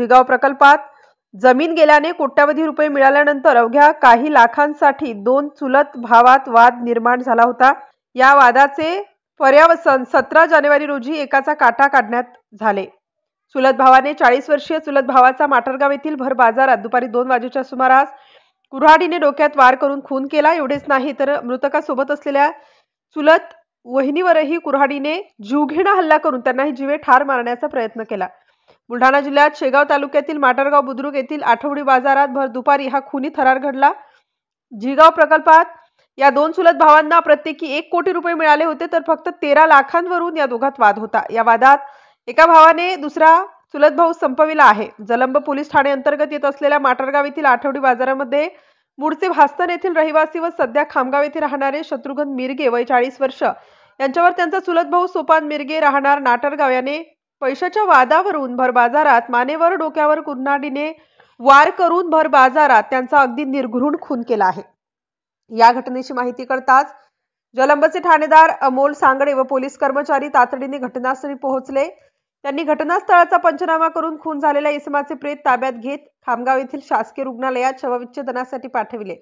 जिगाव प्रकल्पात जमीन गेल्याने कोट्यावधी रुपये मिळाल्यानंतर अवघ्या काही लाखांसाठी दोन चुलत भावात वाद निर्माण झाला होता। या वादाचे पर्यावसन 17 जानेवारी रोजी एकाचा काटा काढण्यात झाले। चुलत भावाने 40 वर्षीय चुलत भावाचा माटरगाव येथील भर बाजारात दुपारी 2 वाजेच्या सुमारास कुऱ्हाडीने डोक्यात वार करून खून केला। एवढेच नाही तर मृतकासोबत असलेल्या चुलत वहिनीवरही कुऱ्हाडीने जीवघेणा हल्ला करून त्यांनाही जीवे ठार मारण्याचा प्रयत्न केला। बुलढाणा जिल्ह्यात शेगाव तालुक्यातील माटरगाव बुद्रुक येथील आठवडी बाजारात भर दुपारी हा खुनी थरार घडला। जिगाव प्रकल्पात या दोन चुलत भावांना प्रत्येकी 1 कोटी रुपये मिळाले होते, तर फक्त 13 लाखांवरून या दोघात वाद होता। या वादात एका भावाने दुसरा चुलत भाऊ संपविला आहे। जलंब पोलीस ठाणे अंतर्गत येत असलेल्या माटरगाव येथील आठवडी बाजारामध्ये मूळचे भास्तर येथील रहिवासी व सध्या खामगाव येथे राहणारे शत्रुघ्न मिरगे वय 40 वर्ष यांच्यावर त्यांचा चुलत भाऊ सोपान मिरगे राहणार नाटरगाव याने पैशाच्या वादावरून भर बाजारात मानेवर डोक्यावर कुऱ्हाडीने वार करून भर बाजारात त्यांचा अगदी निर्घृण खून केला आहे। या घटनेची माहिती कळताच जलंबचे ठाणेदार अमोल सांगडे व पोलीस कर्मचारी तातडीने घटनास्थळी पोहोचले। त्यांनी घटनास्थळाचा पंचनामा करून खून झालेल्या इसमाचे प्रेत ताब्यात घेत खामगाव येथील शासकीय रुग्णालयात शवविच्छेदनासाठी पाठविले।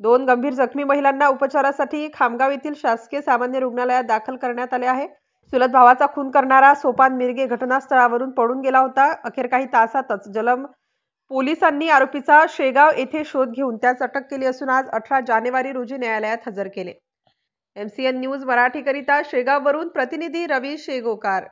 2 गंभीर जखमी महिलांना उपचारासाठी खामगाव येथील शासकीय सामान्य रुग्णालयात दाखल करण्यात आले आहे। चुलत भावाचा खून करणारा सोपान मिरगे घटनास्थळावरून पळून गेला होता। अखेर काही तासातच जलंब पोलिसांनी आरोपीचा शेगाव येथे शोध घेऊन त्यास अटक केली असून आज 18 जानेवारी रोजी न्यायालयात हजर केले। MCN न्यूज मराठी करिता शेगाववरून प्रतिनिधी रवी शेगोकार।